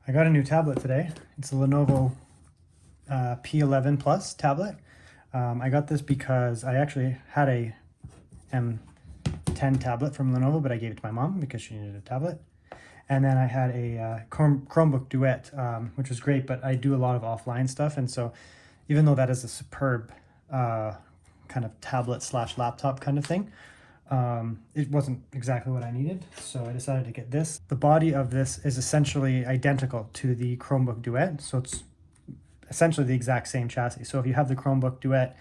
I got a new tablet today. It's a Lenovo P11 Plus tablet. I got this because I actually had a M10 tablet from Lenovo, but I gave it to my mom because she needed a tablet. And then I had a Chromebook Duet, which was great, but I do a lot of offline stuff. And so even though that is a superb kind of tablet slash laptop kind of thing, it wasn't exactly what I needed, so I decided to get this. The body of this is essentially identical to the Chromebook Duet, so it's essentially the exact same chassis. So if you have the Chromebook Duet,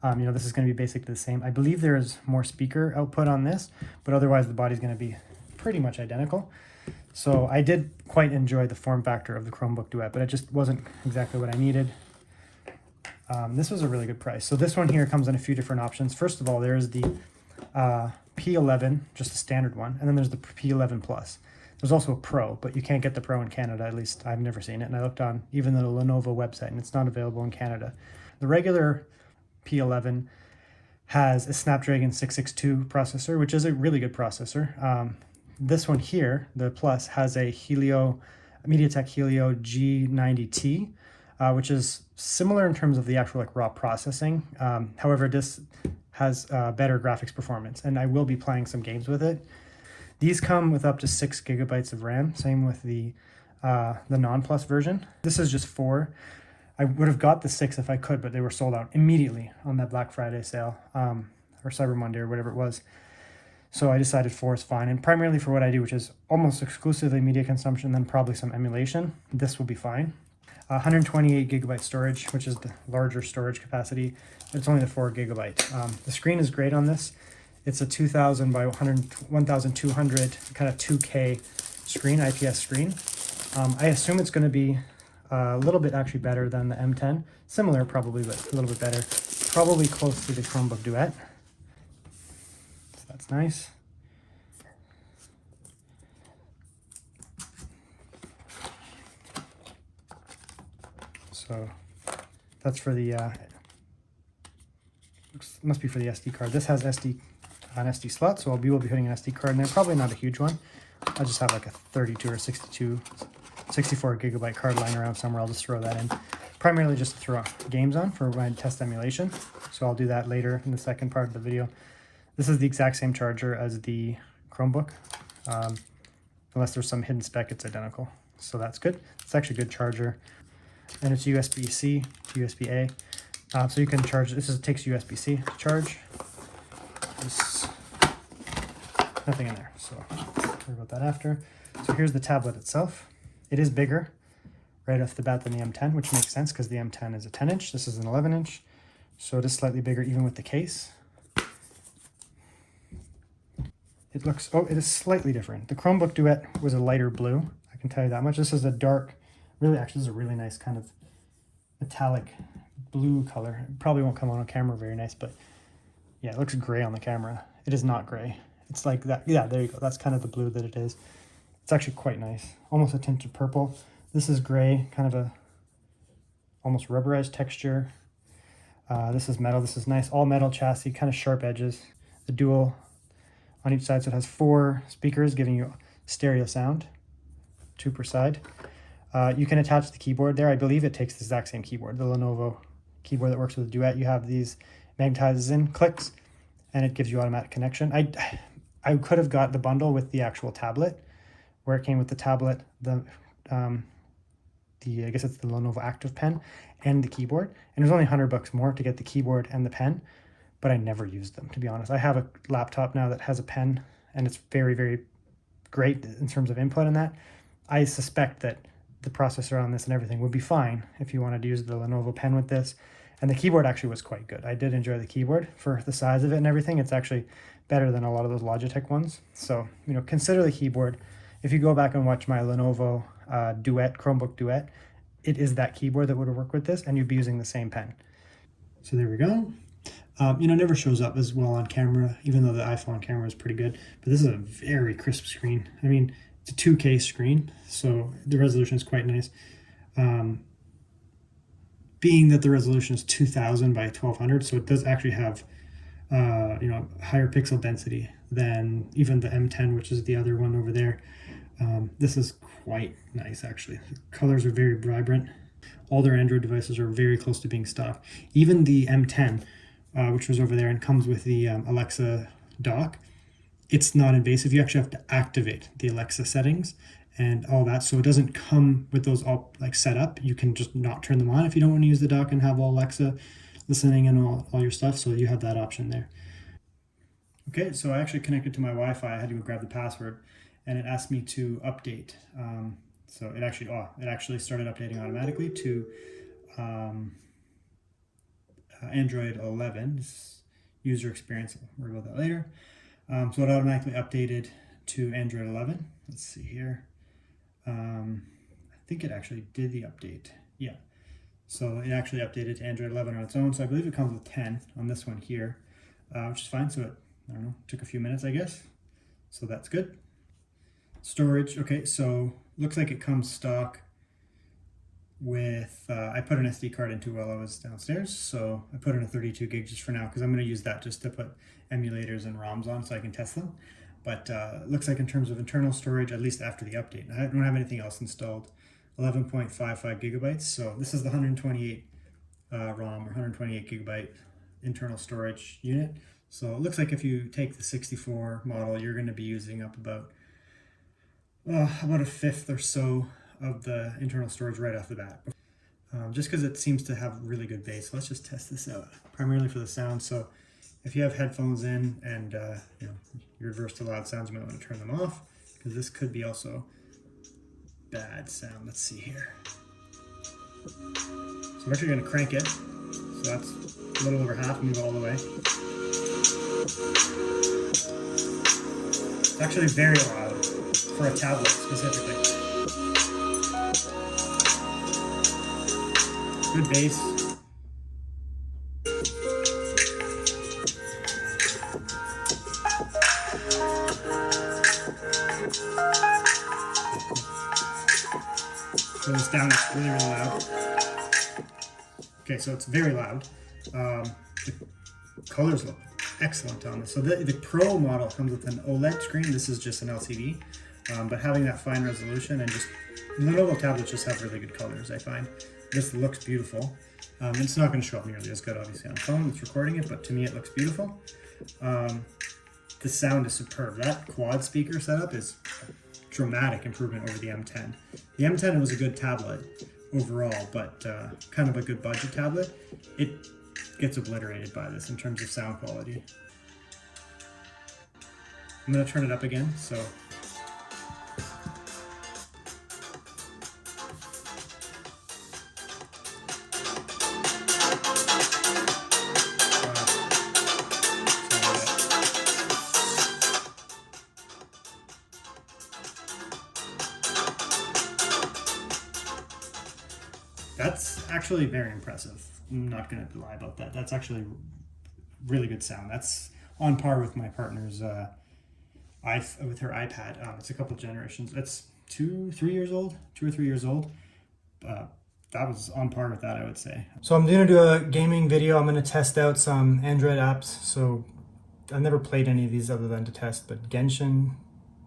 this is going to be basically the same. I believe there is more speaker output on this, but otherwise the body is going to be pretty much identical. So I did quite enjoy the form factor of the Chromebook Duet, but it just wasn't exactly what I needed. This was a really good price. So this one here comes in a few different options. First of all, there's the P11, just a standard one, and then there's the P11 Plus. There's also a Pro, but you can't get the Pro in Canada, at least I've never seen it, and I looked on even the Lenovo website, and it's not available in Canada. The regular P11 has a Snapdragon 662 processor, which is a really good processor. This one here, the Plus, has a MediaTek Helio G90T, which is similar in terms of the actual raw processing. However, this has better graphics performance, and I will be playing some games with it. These come with up to 6 gigabytes of RAM, same with the non-plus version. This is just 4. I would have got the 6 if I could, but they were sold out immediately on that Black Friday sale, or Cyber Monday or whatever it was. So I decided 4 is fine, and primarily for what I do, which is almost exclusively media consumption, then probably some emulation, this will be fine. 128 gigabyte storage, which is the larger storage capacity. It's only the 4 gigabyte. The screen is great on this. It's a 2000 by 1200 kind of 2K screen, IPS screen. I assume it's going to be a little bit actually better than the M10. Similar probably, but a little bit better. Probably close to the Chromebook Duet. So that's nice. So that's for the, must be for the SD card. This has an SD slot, so we will be putting an SD card in there. Probably not a huge one. I'll just have like a 32 or 64 gigabyte card lying around somewhere. I'll just throw that in. Primarily just to throw games on for when I test emulation. So I'll do that later in the second part of the video. This is the exact same charger as the Chromebook. Unless there's some hidden spec, it's identical. So that's good. It's actually a good charger. And it's USB-C to USB-A. So you can charge, this takes USB-C to charge. There's nothing in there, so worry about that after. So here's the tablet itself. It is bigger right off the bat than the M10, which makes sense because the M10 is a 10-inch. This is an 11-inch. So it is slightly bigger even with the case. It is slightly different. The Chromebook Duet was a lighter blue. I can tell you that much. This is a dark, this is a really nice kind of metallic blue color. It probably won't come on camera very nice, but yeah, it looks gray on the camera. It is not gray. It's like that. Yeah, there you go. That's kind of the blue that it is. It's actually quite nice. Almost a tint of purple. This is gray, kind of a almost rubberized texture. This is metal. This is nice. All metal chassis, kind of sharp edges. The dual on each side, so it has 4 speakers giving you stereo sound, 2 per side. You can attach the keyboard there. I believe it takes the exact same keyboard, the Lenovo keyboard that works with the Duet. You have these magnetizes in, clicks, and it gives you automatic connection. I could have got the bundle with the actual tablet, where it came with the tablet, I guess it's the Lenovo Active Pen, and the keyboard. And it was only $100 more to get the keyboard and the pen, but I never used them, to be honest. I have a laptop now that has a pen, and it's very, very great in terms of input in that. I suspect that the processor on this and everything would be fine if you wanted to use the Lenovo pen with this. And the keyboard actually was quite good. I did enjoy the keyboard for the size of it and everything. It's actually better than a lot of those Logitech ones. So, consider the keyboard. If you go back and watch my Lenovo Duet, Chromebook Duet, it is that keyboard that would work with this, and you'd be using the same pen. So there we go. It never shows up as well on camera, even though the iPhone camera is pretty good. But this is a very crisp screen. I mean, it's a 2K screen, so the resolution is quite nice. Being that the resolution is 2000 by 1200, so it does actually have higher pixel density than even the M10, which is the other one over there. This is quite nice, actually. The colors are very vibrant. All their Android devices are very close to being stock. Even the M10, which was over there and comes with the Alexa dock, it's not invasive. You actually have to activate the Alexa settings and all that, so it doesn't come with those all like set up. You can just not turn them on if you don't want to use the dock and have all Alexa listening and all your stuff, so you have that option there. Okay, so I actually connected to my Wi-Fi. I had to go grab the password, and it asked me to update. So it actually started updating automatically to Android 11 user experience. We'll worry about that later. So it automatically updated to Android 11. Let's see here. I think it actually did the update. Yeah. So it actually updated to Android 11 on its own. So I believe it comes with 10 on this one here, which is fine. So it, I don't know, took a few minutes, I guess. So that's good. Storage. Okay, so looks like it comes stock with, I put an SD card into while I was downstairs. So I put in a 32 gig just for now, because I'm going to use that just to put emulators and ROMs on so I can test them. But looks like in terms of internal storage, at least after the update, I don't have anything else installed, 11.55 gigabytes. So this is the 128 ROM or 128 gigabyte internal storage unit. So it looks like if you take the 64 model, you're going to be using up about a fifth or so of the internal storage right off the bat. Just because it seems to have really good bass. So let's just test this out, primarily for the sound. So if you have headphones in and you know, you're averse to loud sounds, you might want to turn them off, because this could be also bad sound. Let's see here. So I'm actually going to crank it. So that's a little over half, move all the way. It's actually very loud for a tablet specifically. Good bass. So this down is really, really loud. Okay, so it's very loud. The colors look excellent on this. So the Pro model comes with an OLED screen. This is just an LCD, but having that fine resolution and just Lenovo tablets just have really good colors, I find. This looks beautiful. It's not going to show up nearly as good, obviously, on phone. It's recording it, but to me it looks beautiful. The sound is superb. That quad speaker setup is a dramatic improvement over the M10. The M10 was a good tablet overall, but kind of a good budget tablet. It gets obliterated by this in terms of sound quality. I'm going to turn it up again, so that's actually very impressive. I'm not going to lie about that. That's actually really good sound. That's on par with my partner's with her iPad. It's a couple generations. It's 2 or 3 years old. That was on par with that, I would say. So I'm going to do a gaming video. I'm going to test out some Android apps. So I've never played any of these other than to test, but Genshin,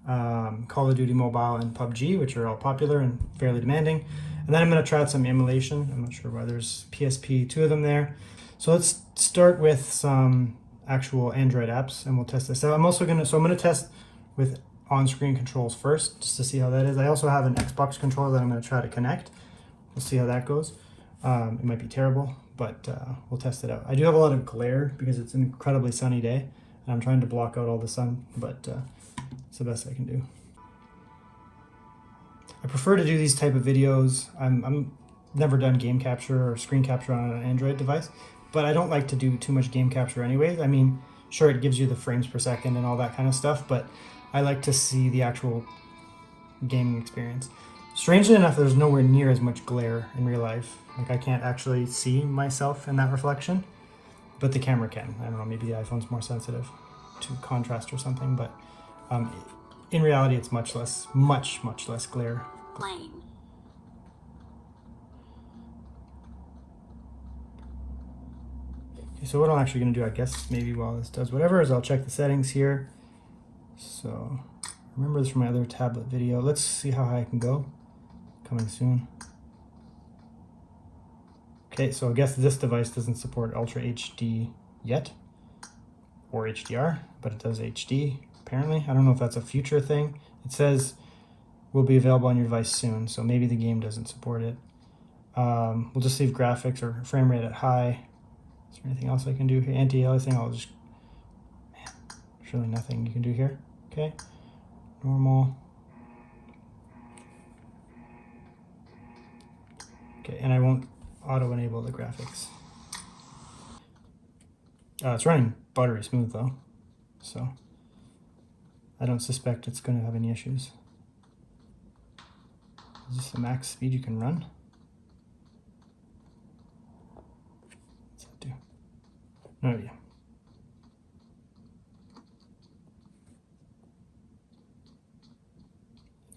Call of Duty Mobile, and PUBG, which are all popular and fairly demanding. And then I'm going to try out some emulation. I'm not sure why there's PSP, 2 of them there. So let's start with some actual Android apps and we'll test this out. I'm going to test with on-screen controls first, just to see how that is. I also have an Xbox controller that I'm going to try to connect. We'll see how that goes. It might be terrible, but we'll test it out. I do have a lot of glare because it's an incredibly sunny day, and I'm trying to block out all the sun, but it's the best I can do. I prefer to do these type of videos. I'm never done game capture or screen capture on an Android device, but I don't like to do too much game capture anyways. I mean, sure, it gives you the frames per second and all that kind of stuff, but I like to see the actual gaming experience. Strangely enough, there's nowhere near as much glare in real life. Like, I can't actually see myself in that reflection, but the camera can. I don't know, maybe the iPhone's more sensitive to contrast or something, but in reality, it's much less glare. Plane. Okay, so what I'm actually going to do, I guess, maybe while this does whatever, is I'll check the settings here. So remember this from my other tablet video. Let's see how high I can go. Coming soon. Okay, so I guess this device doesn't support Ultra HD yet, or HDR, but it does HD, apparently. I don't know if that's a future thing. It says will be available on your device soon, so maybe the game doesn't support it. We'll just leave graphics or frame rate at high. Is there anything else I can do here? Anti-aliasing, I'll just, man, there's really nothing you can do here. Okay, normal. Okay, and I won't auto-enable the graphics. It's running buttery smooth though, so I don't suspect it's going to have any issues. Is this the max speed you can run? What's that do? No idea.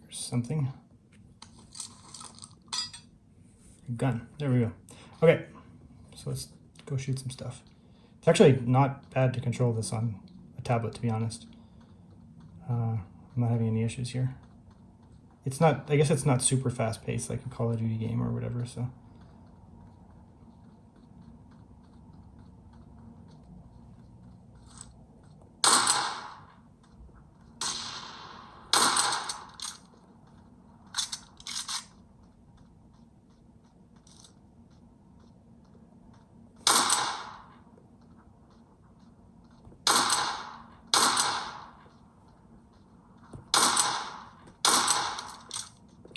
There's something. A gun. There we go. Okay, so let's go shoot some stuff. It's actually not bad to control this on a tablet, to be honest. I'm not having any issues here. It's not, I guess it's not super fast paced like a Call of Duty game or whatever, so.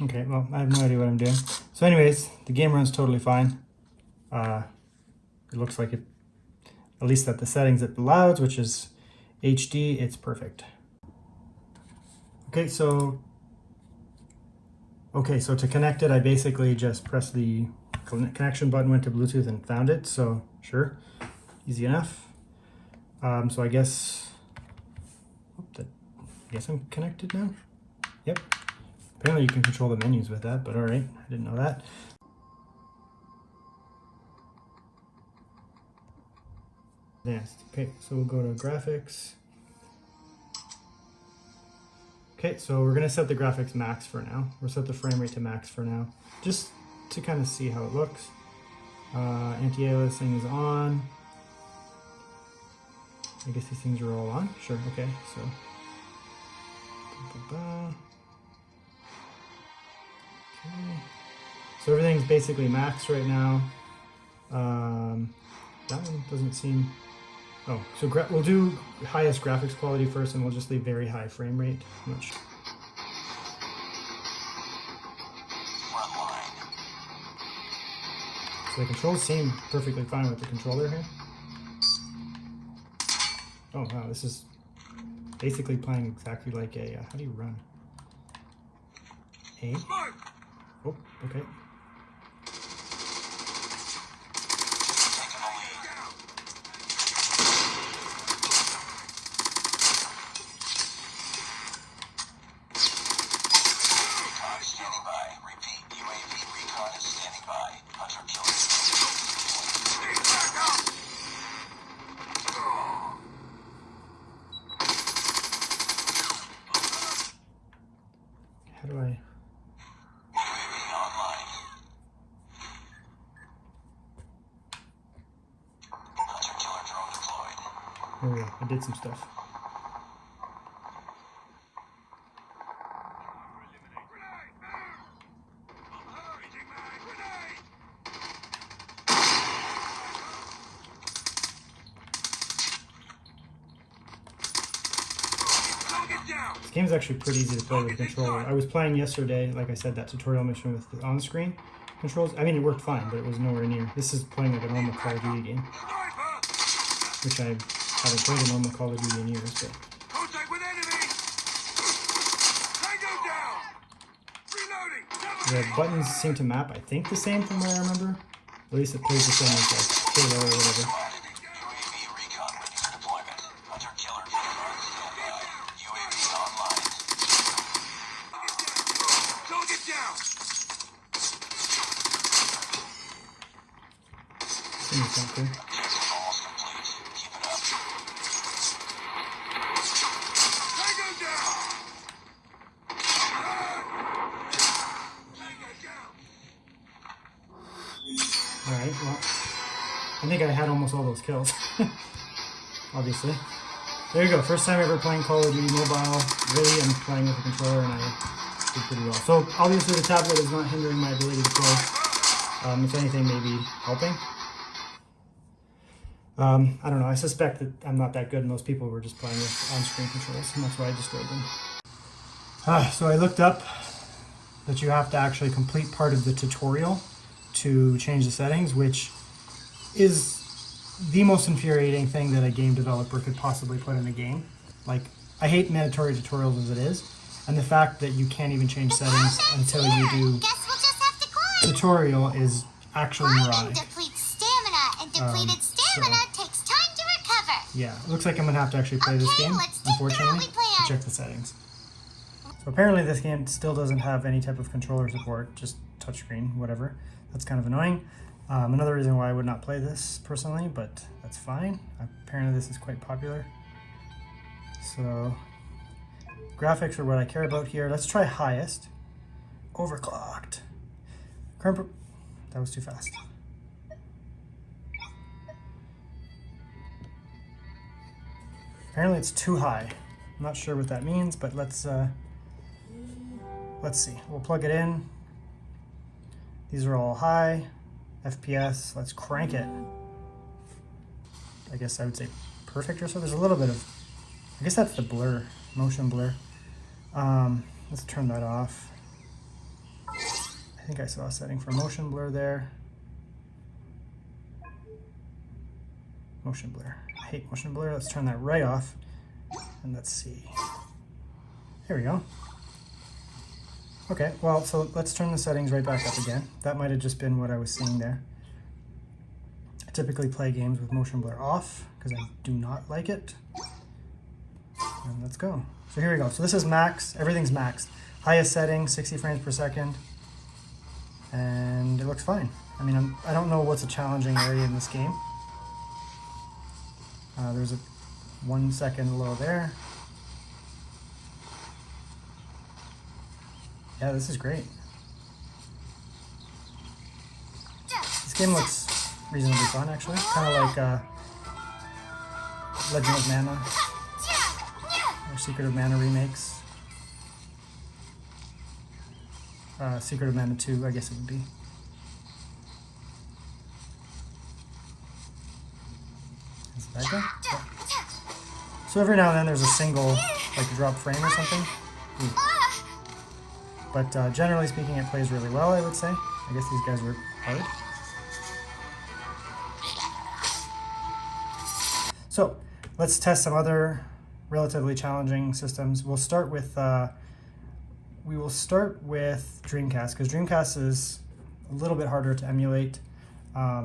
Okay, well, I have no idea what I'm doing. So anyways, the game runs totally fine. It looks like it, at least at the settings it allows, which is HD, it's perfect. Okay, so to connect it, I basically just pressed the connection button, went to Bluetooth and found it, so sure, easy enough. So I guess I'm connected now. Yep. Apparently you can control the menus with that, but all right, I didn't know that. Advanced. Okay, so we'll go to graphics. Okay, so we're gonna set the graphics max for now. We'll set the frame rate to max for now, just to kind of see how it looks. Anti-aliasing is on. I guess these things are all on. Sure, okay, so. Okay. So everything's basically max right now. That one doesn't seem... Oh, so we'll do highest graphics quality first, and we'll just leave very high frame rate. Much. So the controls seem perfectly fine with the controller here. Oh wow, this is basically playing exactly like a... how do you run? A? Oh, okay. How do I... There we go, I did some stuff. This game is actually pretty easy to play with a controller. I was playing yesterday, like I said, that tutorial mission with the on-screen controls. I mean, it worked fine, but it was nowhere near. This is playing like a normal Call of Duty game, which I haven't played a normal Call of Duty in years. But. The buttons seem to map, I think, the same from what I remember. At least it plays the same as like Halo or whatever. Seems something. Alright, well, I think I had almost all those kills. Obviously. There you go, first time ever playing Call of Duty Mobile. Really, I'm playing with a controller and I did pretty well. So obviously the tablet is not hindering my ability to play. If anything, maybe helping. I don't know, I suspect that I'm not that good and those people were just playing with on-screen controls, and that's why I destroyed them. So I looked up that you have to actually complete part of the tutorial to change the settings, which is the most infuriating thing that a game developer could possibly put in a game. Like, I hate mandatory tutorials as it is, and the fact that you can't even change settings until you do tutorial is actually moronic. Takes time to recover. Yeah, it looks like I'm gonna have to actually play this game, unfortunately, to check the settings. So apparently this game still doesn't have any type of controller support, just touchscreen, whatever. That's kind of annoying. Another reason why I would not play this personally, but that's fine. Apparently this is quite popular. So graphics are what I care about here. Let's try highest. Overclocked. That was too fast. Apparently it's too high. I'm not sure what that means, but let's see. We'll plug it in. These are all high. FPS, let's crank it. I guess I would say perfect or so. There's a little bit of, I guess that's the blur, motion blur. Let's turn that off. I think I saw a setting for motion blur there. Motion blur. I hate motion blur. Let's turn that right off. And let's see. Here we go. Okay, well, so let's turn the settings right back up again. That might have just been what I was seeing there. I typically play games with motion blur off because I do not like it. And let's go. So here we go. So this is max. Everything's maxed. Highest setting, 60 frames per second. And it looks fine. I mean, I don't know what's a challenging area in this game. There's a 1 second low there. Yeah, this is great. This game looks reasonably fun, actually. Kind of like Legend of Mana, or Secret of Mana remakes. Secret of Mana 2, I guess it would be. Is that good? Yeah. So every now and then there's a single, like, drop frame or something. Ooh. But generally speaking, it plays really well, I would say. I guess these guys were hard. So let's test some other relatively challenging systems. We'll start with Dreamcast, because Dreamcast is a little bit harder to emulate. I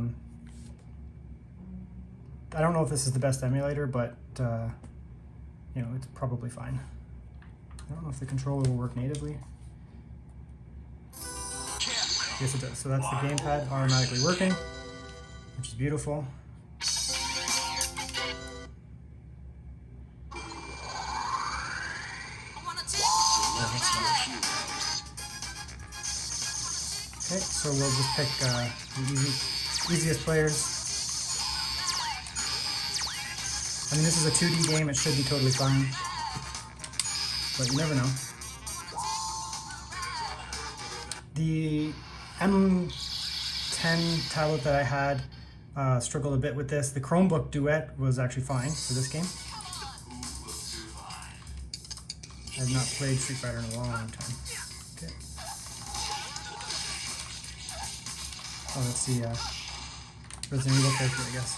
don't know if this is the best emulator, but you know, it's probably fine. I don't know if the controller will work natively. Yes, it does. So that's the gamepad automatically working, which is beautiful. Okay, so we'll just pick the easiest players. I mean, this is a 2D game, it should be totally fine, but you never know. The M10 tablet that I had struggled a bit with this. The Chromebook Duet was actually fine for this game. I have not played Street Fighter in a long time. Okay. Oh, let's see, Resident Evil character, I guess.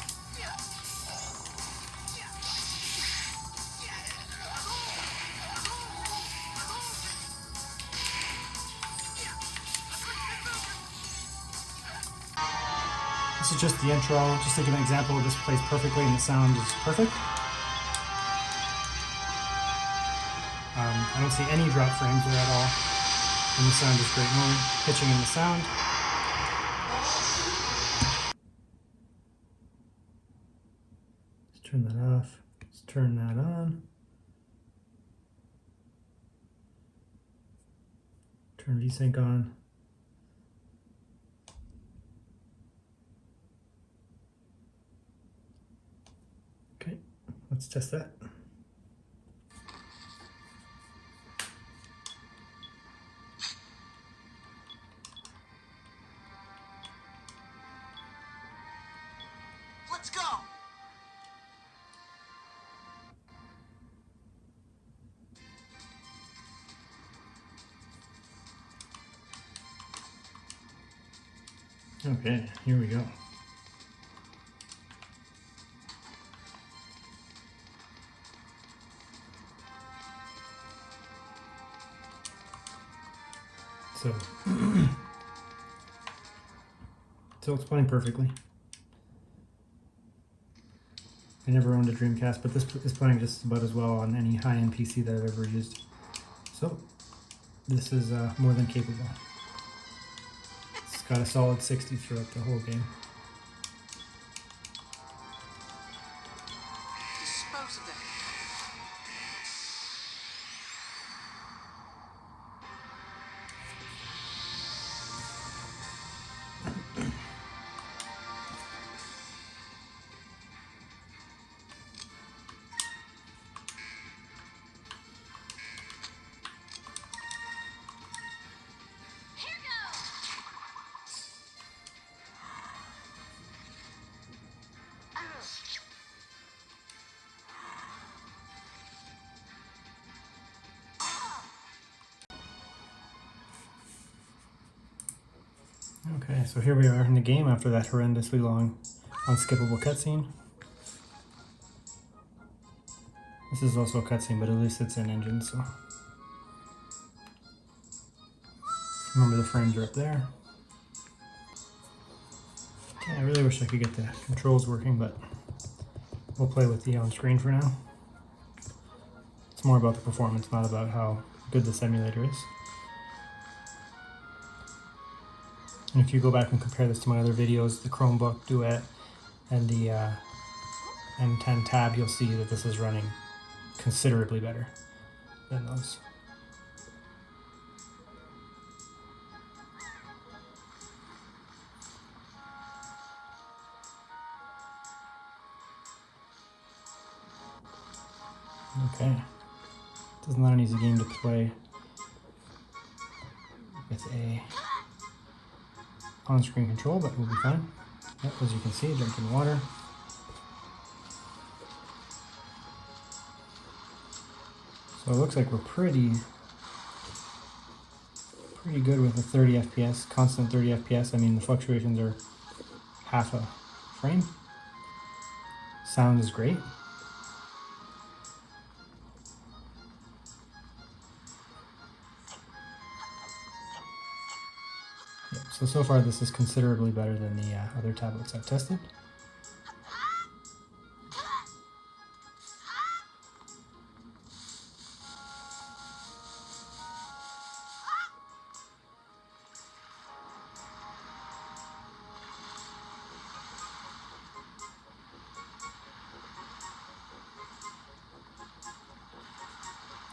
This is just the intro, just to give an example. This plays perfectly and the sound is perfect. I don't see any drop frames there at all, and the sound is great. No pitching in the sound. Let's turn that off. Let's turn that on. Turn VSync on. let's test that. Let's go. Okay, here we go. So, so it's playing perfectly. I never owned a Dreamcast, but this is playing just about as well on any high-end PC that I've ever used. So, this is more than capable. It's got a solid 60 throughout the whole game. Dispose of them. Here goes. Okay, so here we are in the game after that horrendously long, unskippable cutscene. This is also a cutscene, but at least it's in engine, so. Remember the frames are up there. Okay, I really wish I could get the controls working, but we'll play with the on screen for now. It's more about the performance, not about how good this emulator is. And if you go back and compare this to my other videos, the Chromebook Duet and the M10 Tab, you'll see that this is running considerably better than those. Okay, this is not an easy game to play with a on-screen control, but we'll be fine. Yep, as you can see, drinking water. So it looks like we're pretty good with the 30 FPS, constant 30 FPS. I mean, the fluctuations are half a frame. Sound is great. So far this is considerably better than the other tablets I've tested.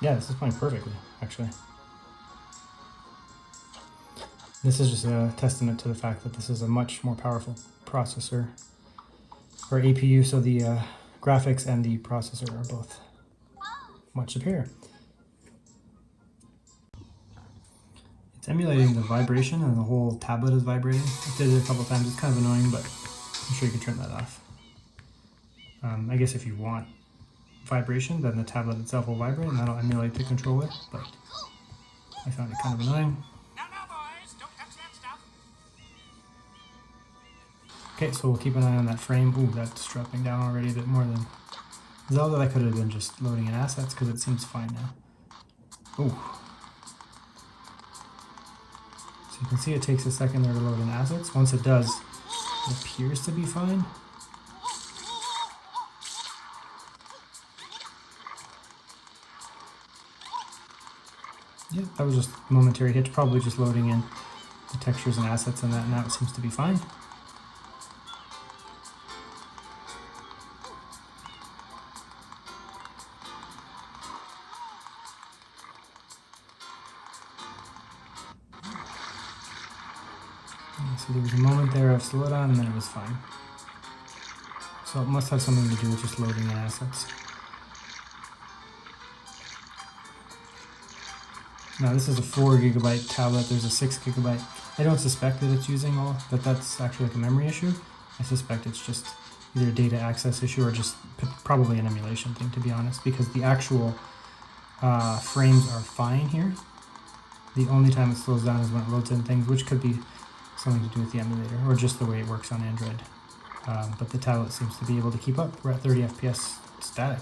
Yeah, this is playing perfectly, actually. This is just a testament to the fact that this is a much more powerful processor, or APU, so the graphics and the processor are both much superior. It's emulating the vibration, and the whole tablet is vibrating. I did it a couple times, it's kind of annoying, but I'm sure you can turn that off. I guess if you want vibration, then the tablet itself will vibrate, and that'll emulate the controller, but I found it kind of annoying. Okay, so we'll keep an eye on that frame. Ooh, that's dropping down already a bit more than Zelda. That could have been just loading in assets because it seems fine now. Ooh. So you can see it takes a second there to load in assets. Once it does, it appears to be fine. Yeah, that was just a momentary hitch, probably just loading in the textures and assets and that, and now it seems to be fine. So there was a moment there of slowdown and then it was fine. So it must have something to do with just loading in assets. Now this is a 4 gigabyte tablet. There's a 6 gigabyte. I don't suspect that it's using all, that that's actually like a memory issue. I suspect it's just either a data access issue or just probably an emulation thing, to be honest, because the actual frames are fine here. The only time it slows down is when it loads in things, which could be something to do with the emulator or just the way it works on Android. But the tablet seems to be able to keep up. We're at 30 FPS static.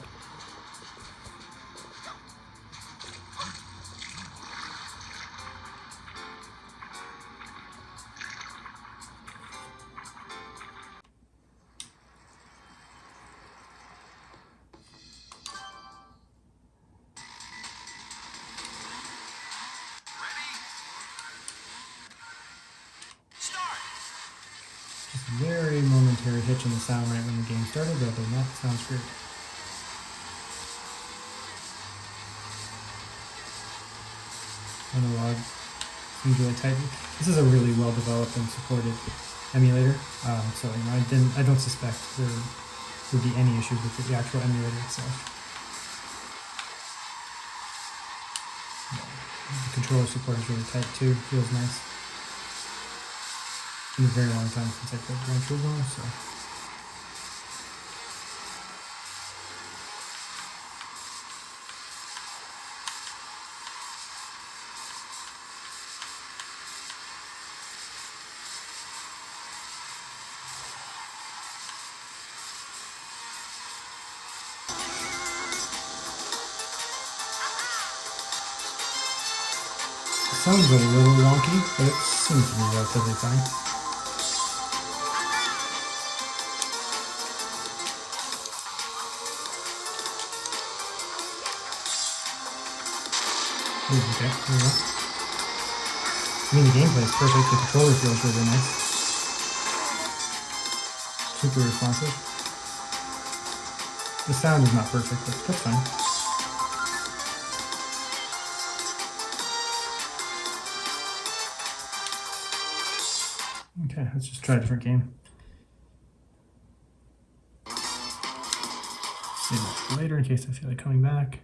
Very momentary hitch in the sound right when the game started, but other than that, it sounds great. Analog seems really tight. This is a really well developed and supported emulator, so you know I don't suspect there would be any issues with the actual emulator itself. The controller support is really tight too. Feels nice. It's been a very long time since I played Gran Turismo, so. It sounds a little wonky, but it seems to be relatively fine. Okay, there we go. I mean, the gameplay is perfect. The controller feels really nice. Super responsive. The sound is not perfect, but that's fine. Okay, let's just try a different game. Save it for later in case I feel like coming back.